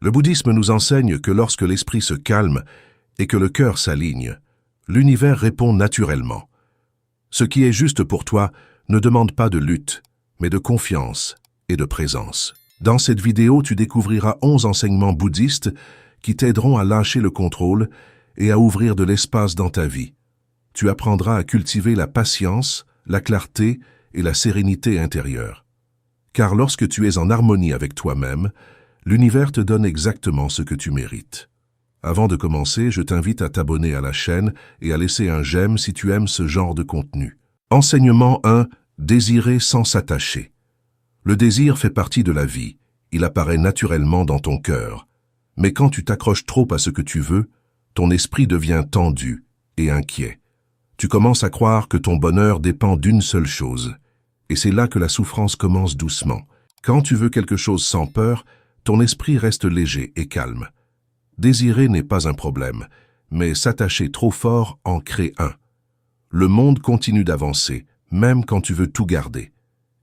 Le bouddhisme nous enseigne que lorsque l'esprit se calme et que le cœur s'aligne, l'univers répond naturellement. Ce qui est juste pour toi ne demande pas de lutte, mais de confiance et de présence. Dans cette vidéo, tu découvriras 11 enseignements bouddhistes qui t'aideront à lâcher le contrôle et à ouvrir de l'espace dans ta vie. Tu apprendras à cultiver la patience, la clarté et la sérénité intérieure. Car lorsque tu es en harmonie avec toi-même, l'univers te donne exactement ce que tu mérites. Avant de commencer, je t'invite à t'abonner à la chaîne et à laisser un j'aime si tu aimes ce genre de contenu. Enseignement 1. Désirer sans s'attacher. Le désir fait partie de la vie. Il apparaît naturellement dans ton cœur. Mais quand tu t'accroches trop à ce que tu veux, ton esprit devient tendu et inquiet. Tu commences à croire que ton bonheur dépend d'une seule chose. Et c'est là que la souffrance commence doucement. Quand tu veux quelque chose sans peur, ton esprit reste léger et calme. Désirer n'est pas un problème, mais s'attacher trop fort en crée un. Le monde continue d'avancer, même quand tu veux tout garder.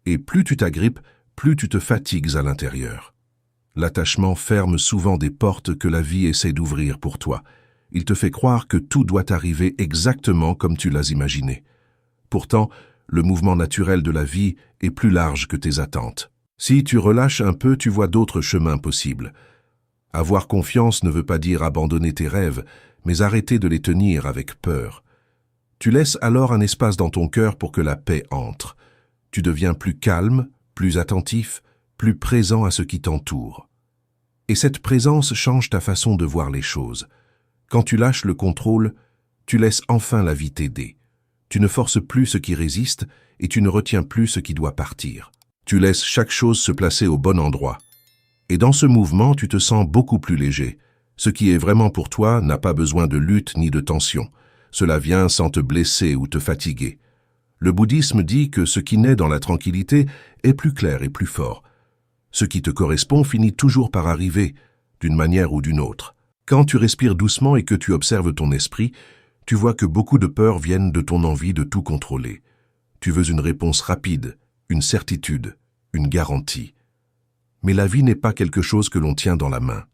Et plus tu t'agrippes, plus tu te fatigues à l'intérieur. L'attachement ferme souvent des portes que la vie essaie d'ouvrir pour toi. Il te fait croire que tout doit arriver exactement comme tu l'as imaginé. Pourtant, le mouvement naturel de la vie est plus large que tes attentes. Si tu relâches un peu, tu vois d'autres chemins possibles. Avoir confiance ne veut pas dire abandonner tes rêves, mais arrêter de les tenir avec peur. Tu laisses alors un espace dans ton cœur pour que la paix entre. Tu deviens plus calme, plus attentif, plus présent à ce qui t'entoure. Et cette présence change ta façon de voir les choses. Quand tu lâches le contrôle, tu laisses enfin la vie t'aider. Tu ne forces plus ce qui résiste et tu ne retiens plus ce qui doit partir. Tu laisses chaque chose se placer au bon endroit. Et dans ce mouvement, tu te sens beaucoup plus léger. Ce qui est vraiment pour toi n'a pas besoin de lutte ni de tension. Cela vient sans te blesser ou te fatiguer. Le bouddhisme dit que ce qui naît dans la tranquillité est plus clair et plus fort. Ce qui te correspond finit toujours par arriver, d'une manière ou d'une autre. Quand tu respires doucement et que tu observes ton esprit, tu vois que beaucoup de peurs viennent de ton envie de tout contrôler. Tu veux une réponse rapide, une certitude, une garantie. Mais la vie n'est pas quelque chose que l'on tient dans la main.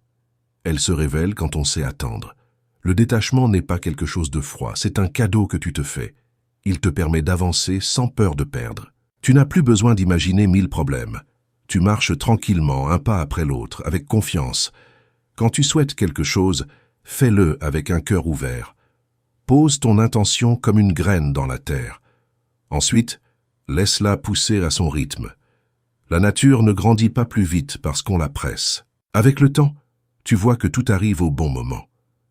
Elle se révèle quand on sait attendre. Le détachement n'est pas quelque chose de froid, c'est un cadeau que tu te fais. Il te permet d'avancer sans peur de perdre. Tu n'as plus besoin d'imaginer 1000 problèmes. Tu marches tranquillement, un pas après l'autre, avec confiance. Quand tu souhaites quelque chose, fais-le avec un cœur ouvert. Pose ton intention comme une graine dans la terre. Ensuite, laisse-la pousser à son rythme. La nature ne grandit pas plus vite parce qu'on la presse. Avec le temps, tu vois que tout arrive au bon moment.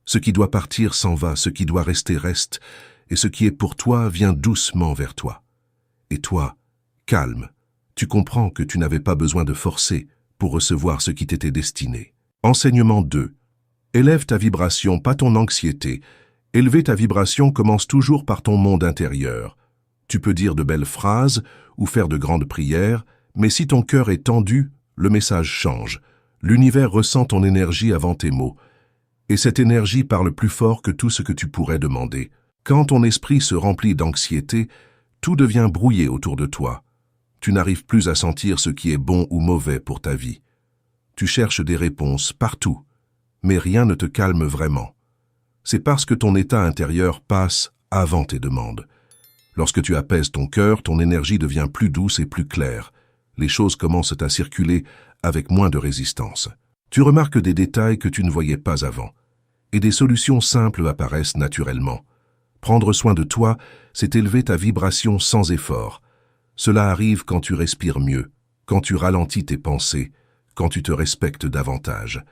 Ce qui doit partir s'en va, ce qui doit rester reste, et ce qui est pour toi vient doucement vers toi. Et toi, calme, tu comprends que tu n'avais pas besoin de forcer pour recevoir ce qui t'était destiné. Enseignement 2. Élève ta vibration, pas ton anxiété. Élever ta vibration commence toujours par ton monde intérieur. Tu peux dire de belles phrases ou faire de grandes prières, mais si ton cœur est tendu, le message change. L'univers ressent ton énergie avant tes mots. Et cette énergie parle plus fort que tout ce que tu pourrais demander. Quand ton esprit se remplit d'anxiété, tout devient brouillé autour de toi. Tu n'arrives plus à sentir ce qui est bon ou mauvais pour ta vie. Tu cherches des réponses partout, mais rien ne te calme vraiment. C'est parce que ton état intérieur passe avant tes demandes. Lorsque tu apaises ton cœur, ton énergie devient plus douce et plus claire. Les choses commencent à circuler avec moins de résistance. Tu remarques des détails que tu ne voyais pas avant. Et des solutions simples apparaissent naturellement. Prendre soin de toi, c'est élever ta vibration sans effort. Cela arrive quand tu respires mieux, quand tu ralentis tes pensées, quand tu te respectes davantage.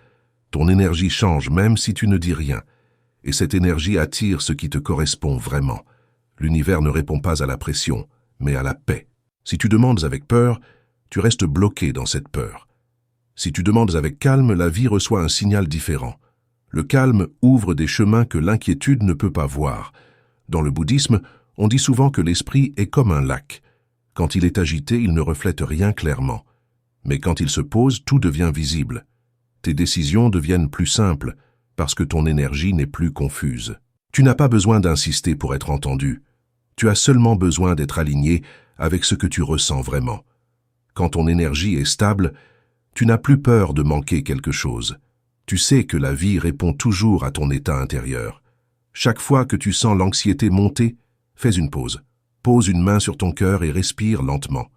Ton énergie change même si tu ne dis rien. Et cette énergie attire ce qui te correspond vraiment. L'univers ne répond pas à la pression, mais à la paix. Si tu demandes avec peur, tu restes bloqué dans cette peur. Si tu demandes avec calme, la vie reçoit un signal différent. Le calme ouvre des chemins que l'inquiétude ne peut pas voir. Dans le bouddhisme, on dit souvent que l'esprit est comme un lac. Quand il est agité, il ne reflète rien clairement. Mais quand il se pose, tout devient visible. Tes décisions deviennent plus simples, parce que ton énergie n'est plus confuse. Tu n'as pas besoin d'insister pour être entendu. Tu as seulement besoin d'être aligné avec ce que tu ressens vraiment. Quand ton énergie est stable, tu n'as plus peur de manquer quelque chose. Tu sais que la vie répond toujours à ton état intérieur. Chaque fois que tu sens l'anxiété monter, fais une pause. Pose une main sur ton cœur et respire lentement.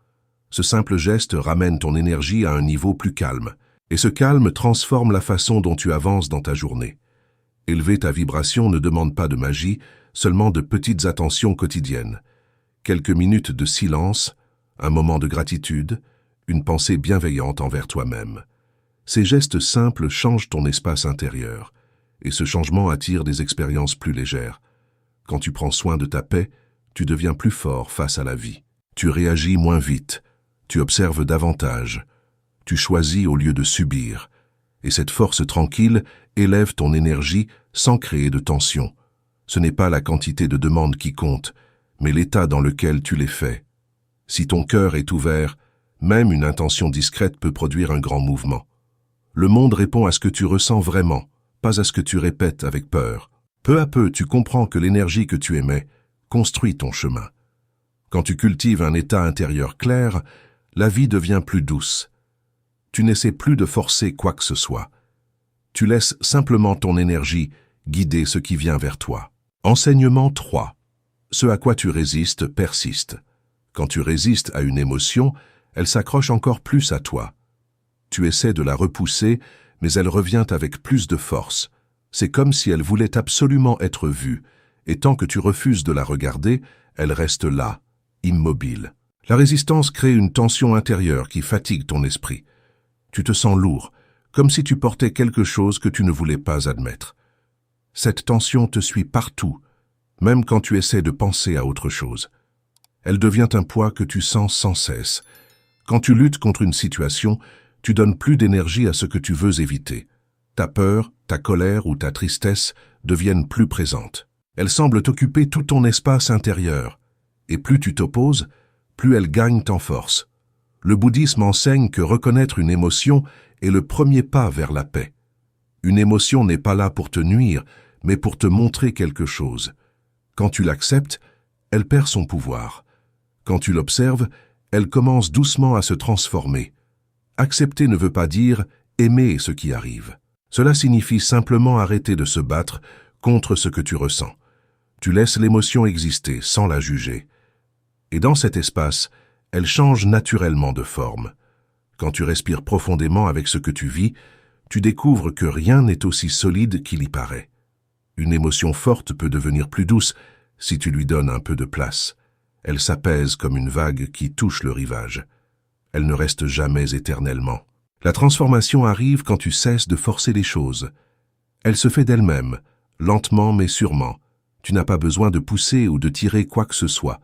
Ce simple geste ramène ton énergie à un niveau plus calme. Et ce calme transforme la façon dont tu avances dans ta journée. Élever ta vibration ne demande pas de magie, seulement de petites attentions quotidiennes. Quelques minutes de silence, un moment de gratitude, une pensée bienveillante envers toi-même. Ces gestes simples changent ton espace intérieur, et ce changement attire des expériences plus légères. Quand tu prends soin de ta paix, tu deviens plus fort face à la vie. Tu réagis moins vite, tu observes davantage, tu choisis au lieu de subir, et cette force tranquille élève ton énergie sans créer de tension. Ce n'est pas la quantité de demandes qui compte, mais l'état dans lequel tu les fais. Si ton cœur est ouvert, même une intention discrète peut produire un grand mouvement. Le monde répond à ce que tu ressens vraiment, pas à ce que tu répètes avec peur. Peu à peu, tu comprends que l'énergie que tu émets construit ton chemin. Quand tu cultives un état intérieur clair, la vie devient plus douce. Tu n'essaies plus de forcer quoi que ce soit. Tu laisses simplement ton énergie guider ce qui vient vers toi. Enseignement 3. Ce à quoi tu résistes persiste. Quand tu résistes à une émotion, elle s'accroche encore plus à toi. Tu essaies de la repousser, mais elle revient avec plus de force. C'est comme si elle voulait absolument être vue, et tant que tu refuses de la regarder, elle reste là, immobile. La résistance crée une tension intérieure qui fatigue ton esprit. Tu te sens lourd, comme si tu portais quelque chose que tu ne voulais pas admettre. Cette tension te suit partout, même quand tu essaies de penser à autre chose. Elle devient un poids que tu sens sans cesse. Quand tu luttes contre une situation, tu donnes plus d'énergie à ce que tu veux éviter. Ta peur, ta colère ou ta tristesse deviennent plus présentes. Elles semblent t'occuper tout ton espace intérieur. Et plus tu t'opposes, plus elles gagnent en force. Le bouddhisme enseigne que reconnaître une émotion est le premier pas vers la paix. Une émotion n'est pas là pour te nuire, mais pour te montrer quelque chose. Quand tu l'acceptes, elle perd son pouvoir. Quand tu l'observes, elle commence doucement à se transformer. Accepter ne veut pas dire aimer ce qui arrive. Cela signifie simplement arrêter de se battre contre ce que tu ressens. Tu laisses l'émotion exister sans la juger. Et dans cet espace, elle change naturellement de forme. Quand tu respires profondément avec ce que tu vis, tu découvres que rien n'est aussi solide qu'il y paraît. Une émotion forte peut devenir plus douce si tu lui donnes un peu de place. Elle s'apaise comme une vague qui touche le rivage. Elle ne reste jamais éternellement. La transformation arrive quand tu cesses de forcer les choses. Elle se fait d'elle-même, lentement mais sûrement. Tu n'as pas besoin de pousser ou de tirer quoi que ce soit.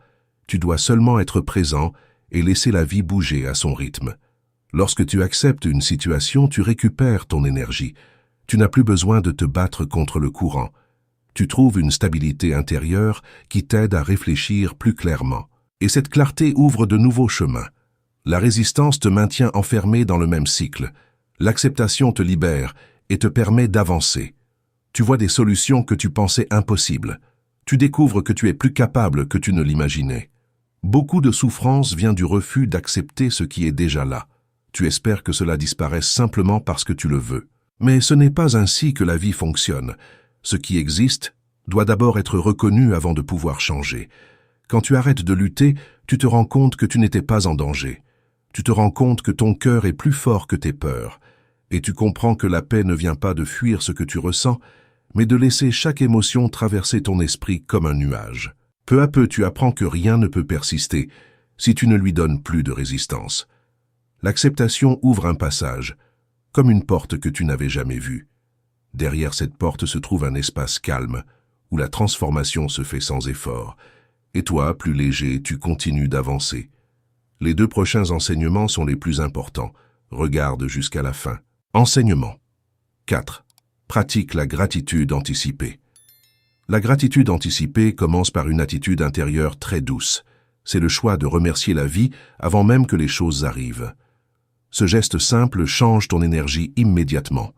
Tu dois seulement être présent et laisser la vie bouger à son rythme. Lorsque tu acceptes une situation, tu récupères ton énergie. Tu n'as plus besoin de te battre contre le courant. Tu trouves une stabilité intérieure qui t'aide à réfléchir plus clairement. Et cette clarté ouvre de nouveaux chemins. La résistance te maintient enfermé dans le même cycle. L'acceptation te libère et te permet d'avancer. Tu vois des solutions que tu pensais impossibles. Tu découvres que tu es plus capable que tu ne l'imaginais. Beaucoup de souffrance vient du refus d'accepter ce qui est déjà là. Tu espères que cela disparaisse simplement parce que tu le veux. Mais ce n'est pas ainsi que la vie fonctionne. Ce qui existe doit d'abord être reconnu avant de pouvoir changer. Quand tu arrêtes de lutter, tu te rends compte que tu n'étais pas en danger. Tu te rends compte que ton cœur est plus fort que tes peurs. Et tu comprends que la paix ne vient pas de fuir ce que tu ressens, mais de laisser chaque émotion traverser ton esprit comme un nuage. Peu à peu, tu apprends que rien ne peut persister si tu ne lui donnes plus de résistance. L'acceptation ouvre un passage, comme une porte que tu n'avais jamais vue. Derrière cette porte se trouve un espace calme, où la transformation se fait sans effort. Et toi, plus léger, tu continues d'avancer. Les 2 prochains enseignements sont les plus importants. Regarde jusqu'à la fin. Enseignement 4. Pratique la gratitude anticipée. La gratitude anticipée commence par une attitude intérieure très douce. C'est le choix de remercier la vie avant même que les choses arrivent. Ce geste simple change ton énergie immédiatement.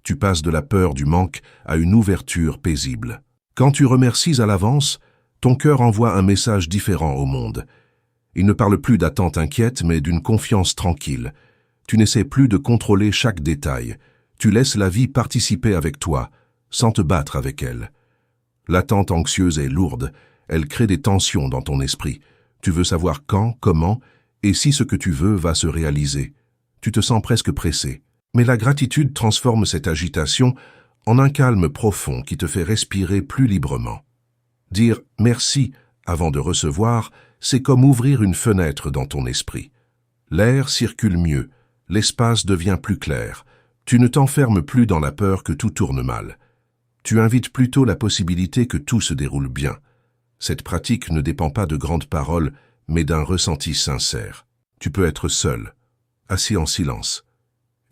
Tu passes de la peur du manque à une ouverture paisible. Quand tu remercies à l'avance, ton cœur envoie un message différent au monde. Il ne parle plus d'attente inquiète, mais d'une confiance tranquille. Tu n'essaies plus de contrôler chaque détail. Tu laisses la vie participer avec toi, sans te battre avec elle. L'attente anxieuse est lourde, elle crée des tensions dans ton esprit. Tu veux savoir quand, comment, et si ce que tu veux va se réaliser. Tu te sens presque pressé. Mais la gratitude transforme cette agitation en un calme profond qui te fait respirer plus librement. Dire « merci » avant de recevoir, c'est comme ouvrir une fenêtre dans ton esprit. L'air circule mieux, l'espace devient plus clair. Tu ne t'enfermes plus dans la peur que tout tourne mal. Tu invites plutôt la possibilité que tout se déroule bien. Cette pratique ne dépend pas de grandes paroles, mais d'un ressenti sincère. Tu peux être seul, assis en silence,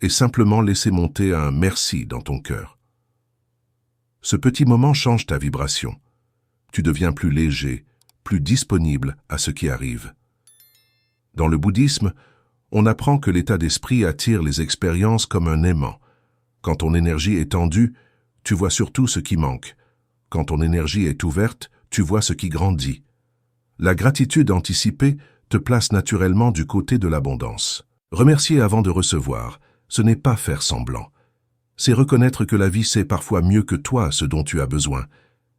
et simplement laisser monter un « merci » dans ton cœur. Ce petit moment change ta vibration. Tu deviens plus léger, plus disponible à ce qui arrive. Dans le bouddhisme, on apprend que l'état d'esprit attire les expériences comme un aimant. Quand ton énergie est tendue, tu vois surtout ce qui manque. Quand ton énergie est ouverte, tu vois ce qui grandit. La gratitude anticipée te place naturellement du côté de l'abondance. Remercier avant de recevoir, ce n'est pas faire semblant. C'est reconnaître que la vie sait parfois mieux que toi ce dont tu as besoin.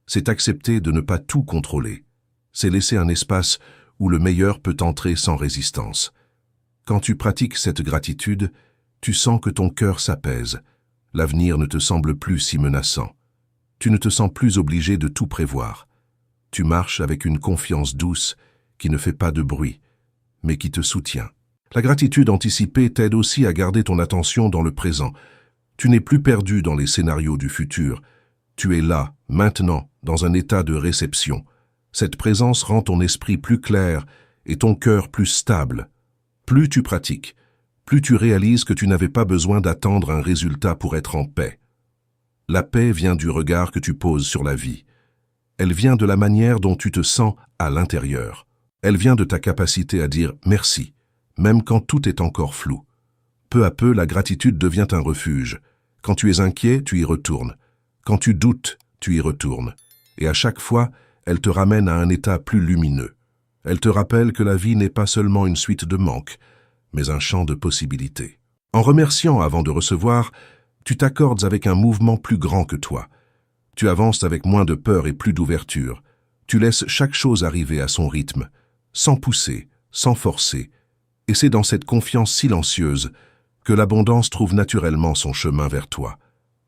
C'est accepter de ne pas tout contrôler. C'est laisser un espace où le meilleur peut entrer sans résistance. Quand tu pratiques cette gratitude, tu sens que ton cœur s'apaise. L'avenir ne te semble plus si menaçant. Tu ne te sens plus obligé de tout prévoir. Tu marches avec une confiance douce qui ne fait pas de bruit, mais qui te soutient. La gratitude anticipée t'aide aussi à garder ton attention dans le présent. Tu n'es plus perdu dans les scénarios du futur. Tu es là, maintenant, dans un état de réception. Cette présence rend ton esprit plus clair et ton cœur plus stable. Plus tu pratiques, plus tu réalises que tu n'avais pas besoin d'attendre un résultat pour être en paix. La paix vient du regard que tu poses sur la vie. Elle vient de la manière dont tu te sens à l'intérieur. Elle vient de ta capacité à dire merci, même quand tout est encore flou. Peu à peu, la gratitude devient un refuge. Quand tu es inquiet, tu y retournes. Quand tu doutes, tu y retournes. Et à chaque fois, elle te ramène à un état plus lumineux. Elle te rappelle que la vie n'est pas seulement une suite de manques, mais un champ de possibilités. En remerciant avant de recevoir, tu t'accordes avec un mouvement plus grand que toi. Tu avances avec moins de peur et plus d'ouverture. Tu laisses chaque chose arriver à son rythme, sans pousser, sans forcer. Et c'est dans cette confiance silencieuse que l'abondance trouve naturellement son chemin vers toi.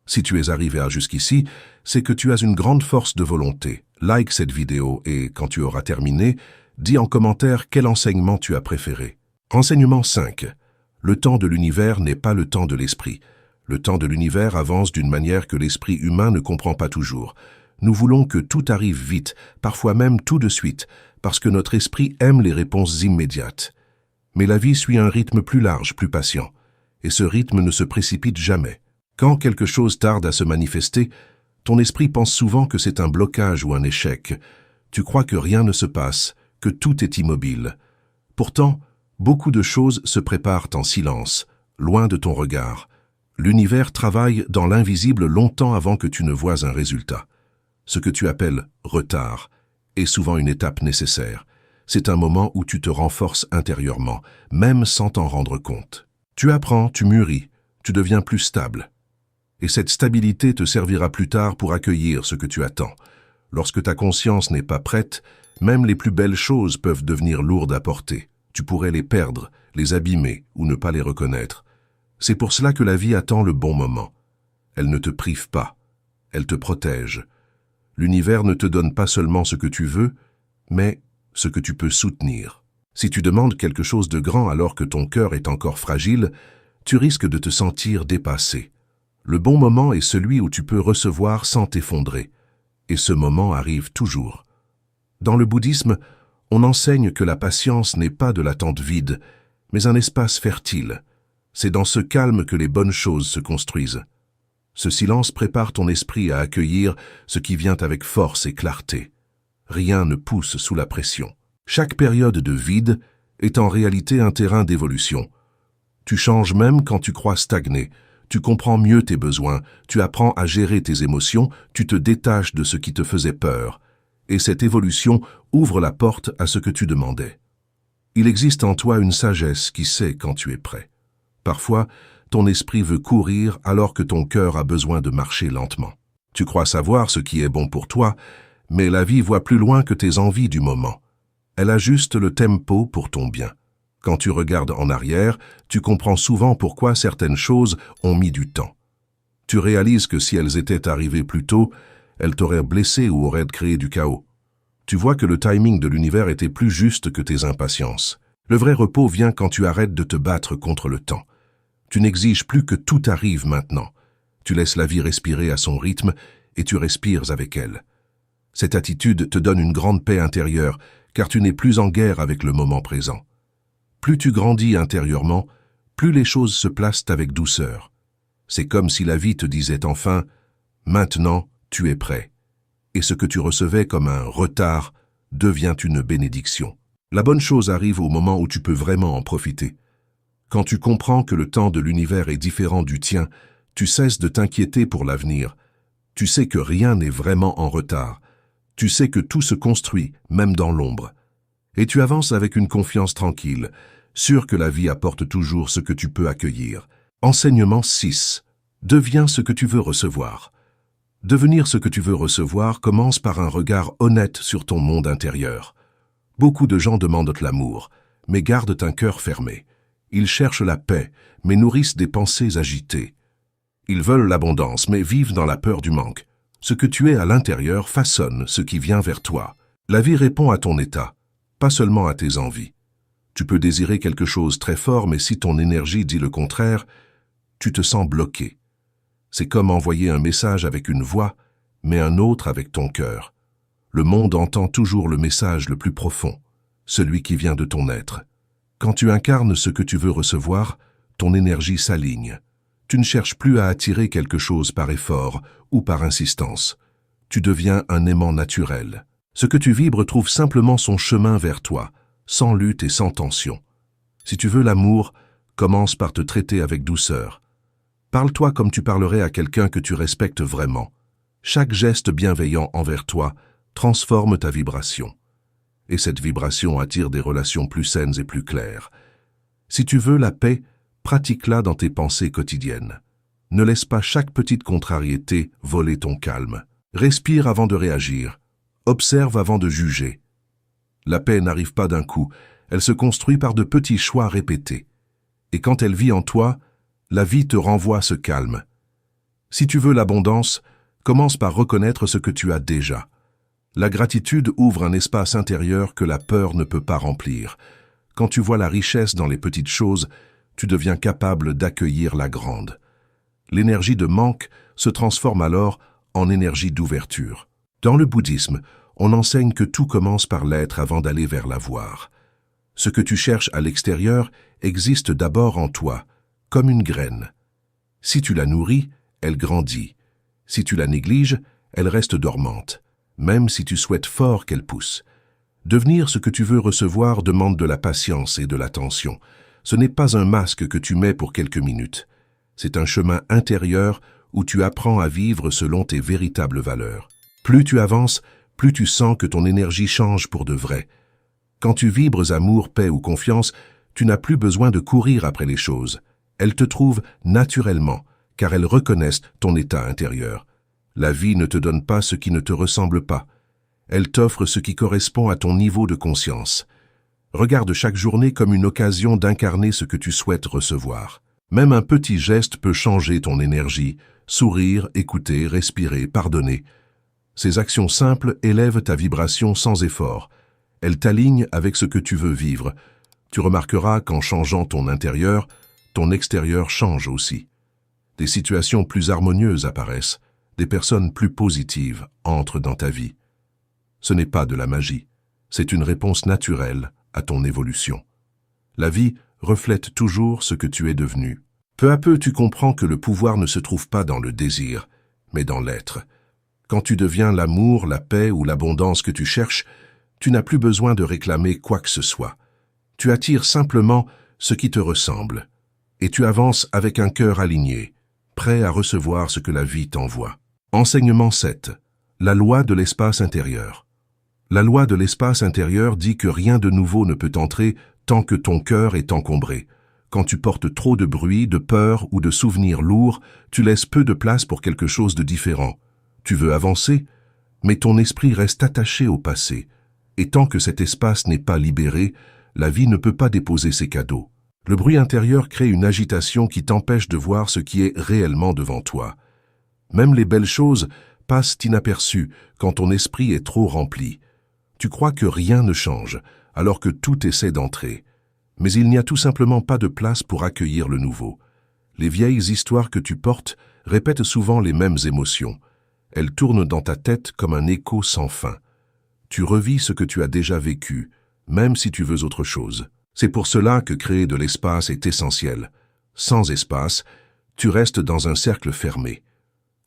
Si tu es arrivé à jusqu'ici, c'est que tu as une grande force de volonté. Like cette vidéo et, quand tu auras terminé, dis en commentaire quel enseignement tu as préféré. Enseignement 5. Le temps de l'univers n'est pas le temps de l'esprit. Le temps de l'univers avance d'une manière que l'esprit humain ne comprend pas toujours. Nous voulons que tout arrive vite, parfois même tout de suite, parce que notre esprit aime les réponses immédiates. Mais la vie suit un rythme plus large, plus patient. Et ce rythme ne se précipite jamais. Quand quelque chose tarde à se manifester, ton esprit pense souvent que c'est un blocage ou un échec. Tu crois que rien ne se passe, que tout est immobile. Pourtant, beaucoup de choses se préparent en silence, loin de ton regard. L'univers travaille dans l'invisible longtemps avant que tu ne vois un résultat. Ce que tu appelles « retard » est souvent une étape nécessaire. C'est un moment où tu te renforces intérieurement, même sans t'en rendre compte. Tu apprends, tu mûris, tu deviens plus stable. Et cette stabilité te servira plus tard pour accueillir ce que tu attends. Lorsque ta conscience n'est pas prête, même les plus belles choses peuvent devenir lourdes à porter. Tu pourrais les perdre, les abîmer ou ne pas les reconnaître. C'est pour cela que la vie attend le bon moment. Elle ne te prive pas, elle te protège. L'univers ne te donne pas seulement ce que tu veux, mais ce que tu peux soutenir. Si tu demandes quelque chose de grand alors que ton cœur est encore fragile, tu risques de te sentir dépassé. Le bon moment est celui où tu peux recevoir sans t'effondrer. Et ce moment arrive toujours. Dans le bouddhisme, on enseigne que la patience n'est pas de l'attente vide, mais un espace fertile. C'est dans ce calme que les bonnes choses se construisent. Ce silence prépare ton esprit à accueillir ce qui vient avec force et clarté. Rien ne pousse sous la pression. Chaque période de vide est en réalité un terrain d'évolution. Tu changes même quand tu crois stagner. Tu comprends mieux tes besoins, tu apprends à gérer tes émotions, tu te détaches de ce qui te faisait peur. Et cette évolution ouvre la porte à ce que tu demandais. Il existe en toi une sagesse qui sait quand tu es prêt. Parfois, ton esprit veut courir alors que ton cœur a besoin de marcher lentement. Tu crois savoir ce qui est bon pour toi, mais la vie voit plus loin que tes envies du moment. Elle ajuste le tempo pour ton bien. Quand tu regardes en arrière, tu comprends souvent pourquoi certaines choses ont mis du temps. Tu réalises que si elles étaient arrivées plus tôt, elles t'auraient blessé ou auraient créé du chaos. Tu vois que le timing de l'univers était plus juste que tes impatiences. Le vrai repos vient quand tu arrêtes de te battre contre le temps. Tu n'exiges plus que tout arrive maintenant. Tu laisses la vie respirer à son rythme et tu respires avec elle. Cette attitude te donne une grande paix intérieure, car tu n'es plus en guerre avec le moment présent. Plus tu grandis intérieurement, plus les choses se placent avec douceur. C'est comme si la vie te disait enfin « Maintenant, tu es prêt ». Et ce que tu recevais comme un retard devient une bénédiction. La bonne chose arrive au moment où tu peux vraiment en profiter. Quand tu comprends que le temps de l'univers est différent du tien, tu cesses de t'inquiéter pour l'avenir. Tu sais que rien n'est vraiment en retard. Tu sais que tout se construit, même dans l'ombre. Et tu avances avec une confiance tranquille, sûr que la vie apporte toujours ce que tu peux accueillir. Enseignement 6. Deviens ce que tu veux recevoir. Devenir ce que tu veux recevoir commence par un regard honnête sur ton monde intérieur. Beaucoup de gens demandent l'amour, mais gardent un cœur fermé. Ils cherchent la paix, mais nourrissent des pensées agitées. Ils veulent l'abondance, mais vivent dans la peur du manque. Ce que tu es à l'intérieur façonne ce qui vient vers toi. La vie répond à ton état, pas seulement à tes envies. Tu peux désirer quelque chose très fort, mais si ton énergie dit le contraire, tu te sens bloqué. C'est comme envoyer un message avec une voix, mais un autre avec ton cœur. Le monde entend toujours le message le plus profond, celui qui vient de ton être. Quand tu incarnes ce que tu veux recevoir, ton énergie s'aligne. Tu ne cherches plus à attirer quelque chose par effort ou par insistance. Tu deviens un aimant naturel. Ce que tu vibres trouve simplement son chemin vers toi, sans lutte et sans tension. Si tu veux l'amour, commence par te traiter avec douceur. Parle-toi comme tu parlerais à quelqu'un que tu respectes vraiment. Chaque geste bienveillant envers toi transforme ta vibration. Et cette vibration attire des relations plus saines et plus claires. Si tu veux la paix, pratique-la dans tes pensées quotidiennes. Ne laisse pas chaque petite contrariété voler ton calme. Respire avant de réagir. Observe avant de juger. La paix n'arrive pas d'un coup, elle se construit par de petits choix répétés. Et quand elle vit en toi, la vie te renvoie ce calme. Si tu veux l'abondance, commence par reconnaître ce que tu as déjà. La gratitude ouvre un espace intérieur que la peur ne peut pas remplir. Quand tu vois la richesse dans les petites choses, tu deviens capable d'accueillir la grande. L'énergie de manque se transforme alors en énergie d'ouverture. Dans le bouddhisme, on enseigne que tout commence par l'être avant d'aller vers l'avoir. Ce que tu cherches à l'extérieur existe d'abord en toi, comme une graine. Si tu la nourris, elle grandit. Si tu la négliges, elle reste dormante, même si tu souhaites fort qu'elle pousse. Devenir ce que tu veux recevoir demande de la patience et de l'attention. Ce n'est pas un masque que tu mets pour quelques minutes. C'est un chemin intérieur où tu apprends à vivre selon tes véritables valeurs. Plus tu avances, plus tu sens que ton énergie change pour de vrai. Quand tu vibres amour, paix ou confiance, tu n'as plus besoin de courir après les choses. Elles te trouvent naturellement, car elles reconnaissent ton état intérieur. La vie ne te donne pas ce qui ne te ressemble pas. Elle t'offre ce qui correspond à ton niveau de conscience. Regarde chaque journée comme une occasion d'incarner ce que tu souhaites recevoir. Même un petit geste peut changer ton énergie. Sourire, écouter, respirer, pardonner. Ces actions simples élèvent ta vibration sans effort. Elles t'alignent avec ce que tu veux vivre. Tu remarqueras qu'en changeant ton intérieur, ton extérieur change aussi. Des situations plus harmonieuses apparaissent. Des personnes plus positives entrent dans ta vie. Ce n'est pas de la magie. C'est une réponse naturelle à ton évolution. La vie reflète toujours ce que tu es devenu. Peu à peu, tu comprends que le pouvoir ne se trouve pas dans le désir, mais dans l'être. Quand tu deviens l'amour, la paix ou l'abondance que tu cherches, tu n'as plus besoin de réclamer quoi que ce soit. Tu attires simplement ce qui te ressemble. Et tu avances avec un cœur aligné, prêt à recevoir ce que la vie t'envoie. Enseignement 7. La loi de l'espace intérieur. La loi de l'espace intérieur dit que rien de nouveau ne peut entrer tant que ton cœur est encombré. Quand tu portes trop de bruit, de peur ou de souvenirs lourds, tu laisses peu de place pour quelque chose de différent. Tu veux avancer, mais ton esprit reste attaché au passé. Et tant que cet espace n'est pas libéré, la vie ne peut pas déposer ses cadeaux. Le bruit intérieur crée une agitation qui t'empêche de voir ce qui est réellement devant toi. Même les belles choses passent inaperçues quand ton esprit est trop rempli. Tu crois que rien ne change, alors que tout essaie d'entrer. Mais il n'y a tout simplement pas de place pour accueillir le nouveau. Les vieilles histoires que tu portes répètent souvent les mêmes émotions. Elles tournent dans ta tête comme un écho sans fin. Tu revis ce que tu as déjà vécu, même si tu veux autre chose. C'est pour cela que créer de l'espace est essentiel. Sans espace, tu restes dans un cercle fermé.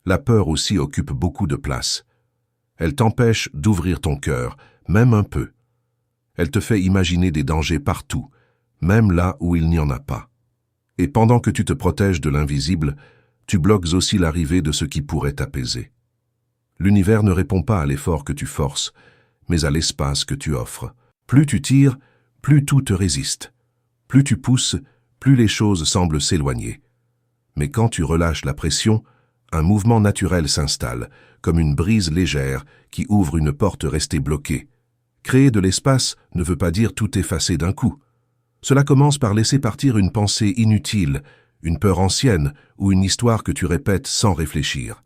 La peur aussi occupe beaucoup de place. Elle t'empêche d'ouvrir ton cœur, même un peu. Elle te fait imaginer des dangers partout, même là où il n'y en a pas. Et pendant que tu te protèges de l'invisible, tu bloques aussi l'arrivée de ce qui pourrait t'apaiser. L'univers ne répond pas à l'effort que tu forces, mais à l'espace que tu offres. Plus tu tires, plus tout te résiste. Plus tu pousses, plus les choses semblent s'éloigner. Mais quand tu relâches la pression, un mouvement naturel s'installe, comme une brise légère qui ouvre une porte restée bloquée. Créer de l'espace ne veut pas dire tout effacer d'un coup. Cela commence par laisser partir une pensée inutile, une peur ancienne ou une histoire que tu répètes sans réfléchir.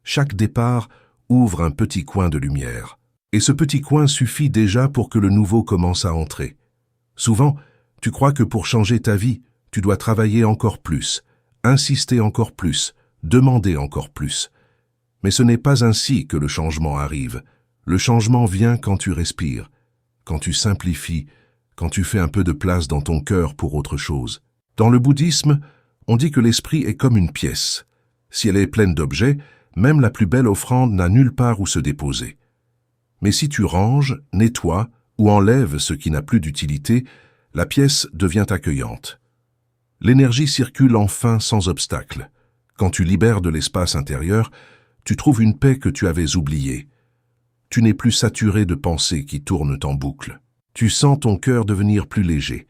Chaque départ ouvre un petit coin de lumière. Et ce petit coin suffit déjà pour que le nouveau commence à entrer. Souvent, tu crois que pour changer ta vie, tu dois travailler encore plus, insister encore plus, demander encore plus. Mais ce n'est pas ainsi que le changement arrive. Le changement vient quand tu respires, quand tu simplifies, quand tu fais un peu de place dans ton cœur pour autre chose. Dans le bouddhisme, on dit que l'esprit est comme une pièce. Si elle est pleine d'objets, même la plus belle offrande n'a nulle part où se déposer. Mais si tu ranges, nettoies ou enlèves ce qui n'a plus d'utilité, la pièce devient accueillante. L'énergie circule enfin sans obstacle. Quand tu libères de l'espace intérieur, tu trouves une paix que tu avais oubliée. Tu n'es plus saturé de pensées qui tournent en boucle. Tu sens ton cœur devenir plus léger,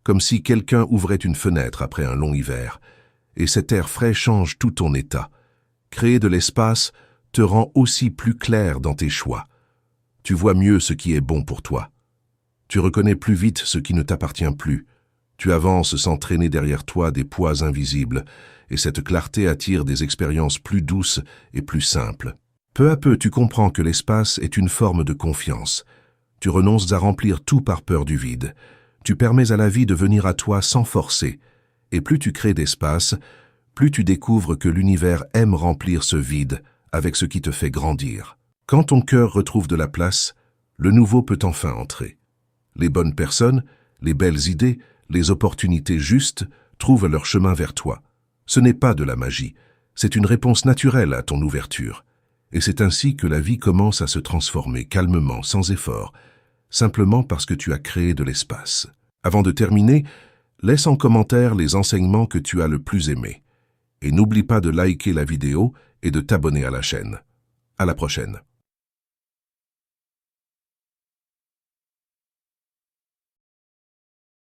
comme si quelqu'un ouvrait une fenêtre après un long hiver, et cet air frais change tout ton état. Créer de l'espace te rend aussi plus clair dans tes choix. Tu vois mieux ce qui est bon pour toi. Tu reconnais plus vite ce qui ne t'appartient plus. Tu avances sans traîner derrière toi des poids invisibles, et cette clarté attire des expériences plus douces et plus simples. Peu à peu, tu comprends que l'espace est une forme de confiance. Tu renonces à remplir tout par peur du vide. Tu permets à la vie de venir à toi sans forcer. Et plus tu crées d'espace, plus tu découvres que l'univers aime remplir ce vide avec ce qui te fait grandir. Quand ton cœur retrouve de la place, le nouveau peut enfin entrer. Les bonnes personnes, les belles idées, les opportunités justes trouvent leur chemin vers toi. Ce n'est pas de la magie, c'est une réponse naturelle à ton ouverture. Et c'est ainsi que la vie commence à se transformer calmement, sans effort, simplement parce que tu as créé de l'espace. Avant de terminer, laisse en commentaire les enseignements que tu as le plus aimés. Et n'oublie pas de liker la vidéo et de t'abonner à la chaîne. À la prochaine.